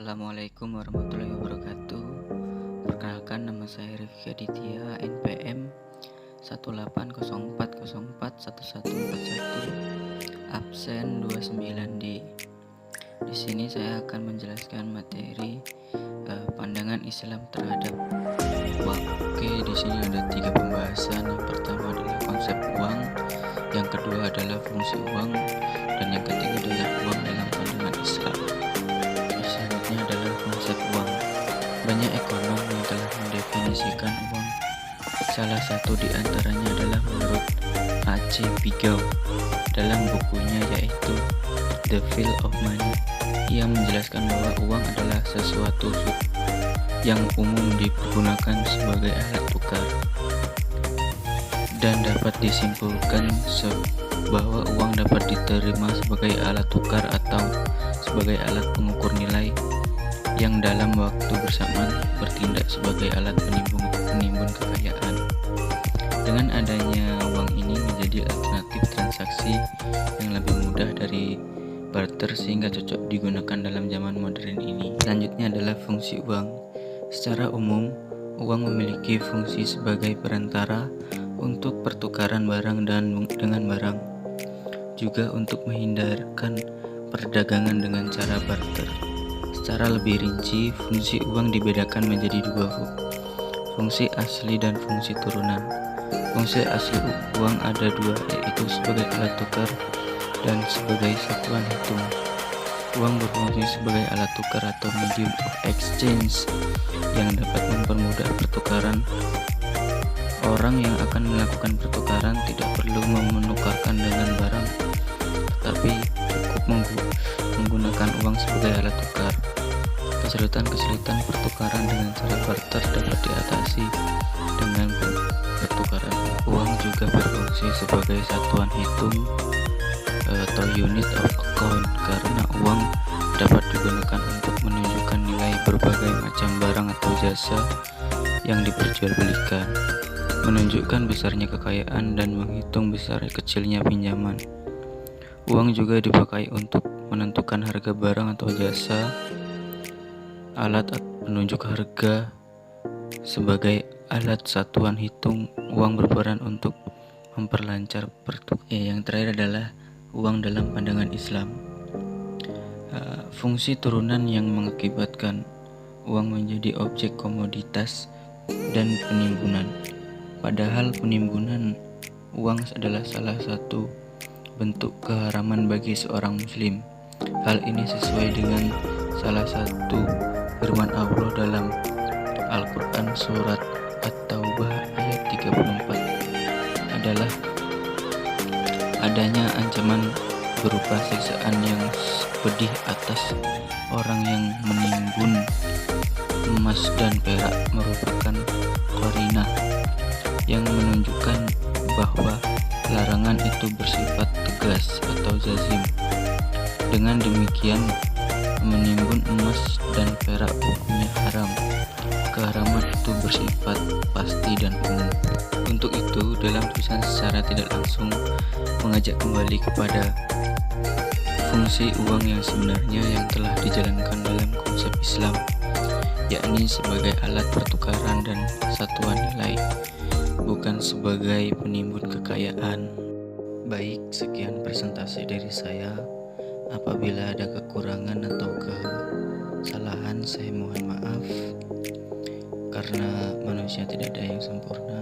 Assalamualaikum warahmatullahi wabarakatuh. Perkenalkan, nama saya Rifki Aditya, NPM 18040414141, absen 29D. Di sini saya akan menjelaskan materi pandangan Islam terhadap uang. Oke, di sini ada 3 pembahasan. Yang pertama adalah konsep uang, yang kedua adalah fungsi uang, dan yang ketiga adalah uang dalam pandangan Islam. Selanjutnya adalah konsep uang. Banyak ekonom yang telah mendefinisikan uang. Salah satu di antaranya adalah menurut A.C. Pigou dalam bukunya yaitu The Field of Money. Ia menjelaskan bahwa uang adalah sesuatu yang umum dipergunakan sebagai alat tukar, dan dapat disimpulkan bahwa uang dapat diterima sebagai alat tukar atau sebagai alat pengukur nilai yang dalam waktu bersamaan bertindak sebagai alat penimbun kekayaan. Dengan adanya uang ini menjadi alternatif transaksi yang lebih mudah dari barter sehingga cocok digunakan dalam zaman modern ini. Selanjutnya adalah fungsi uang. Secara umum, uang memiliki fungsi sebagai perantara untuk pertukaran barang dengan barang, juga untuk menghindarkan perdagangan dengan cara barter. Secara lebih rinci, fungsi uang dibedakan menjadi 2, fungsi asli dan fungsi turunan. Fungsi asli uang ada 2, yaitu sebagai alat tukar dan sebagai satuan hitung. Uang berfungsi sebagai alat tukar atau medium of exchange yang dapat mempermudah pertukaran. Orang yang akan melakukan pertukaran tidak perlu menukarkan dengan barang, tetapi cukup menggunakan uang sebagai alat tukar. Kesulitan-kesulitan pertukaran dengan cara barter dapat diatasi dengan pertukaran. Uang juga berfungsi sebagai satuan hitung atau unit of account, karena uang dapat digunakan untuk menunjukkan nilai berbagai macam barang atau jasa yang diperjualbelikan, menunjukkan besarnya kekayaan, dan menghitung besar kecilnya pinjaman. Uang juga dipakai untuk menentukan harga barang atau jasa. Alat penunjuk harga sebagai alat satuan hitung, uang berperan untuk memperlancar pertukaran. Yang terakhir adalah uang dalam pandangan Islam. Fungsi turunan yang mengakibatkan uang menjadi objek komoditas dan penimbunan. Padahal penimbunan uang adalah salah satu bentuk keharaman bagi seorang muslim. Hal ini sesuai dengan salah satu firman Allah dalam Al-Quran surat At-Taubah ayat 34 adalah adanya ancaman berupa siksaan yang pedih atas orang yang menimbun emas dan perak, merupakan qarinah yang menunjukkan bahwa larangan itu bersifat tegas atau jazim. Dengan demikian, menimbun emas dan perak hukumnya haram. Keharaman itu bersifat pasti dan umum. Untuk itu, dalam tulisan secara tidak langsung mengajak kembali kepada fungsi uang yang sebenarnya yang telah dijalankan dalam konsep Islam, yakni sebagai alat pertukaran dan satuan nilai, bukan sebagai penimbun kekayaan. Baik, sekian presentasi dari saya. Apabila ada kekurangan atau kesalahan, saya mohon maaf, karena manusia tidak ada yang sempurna.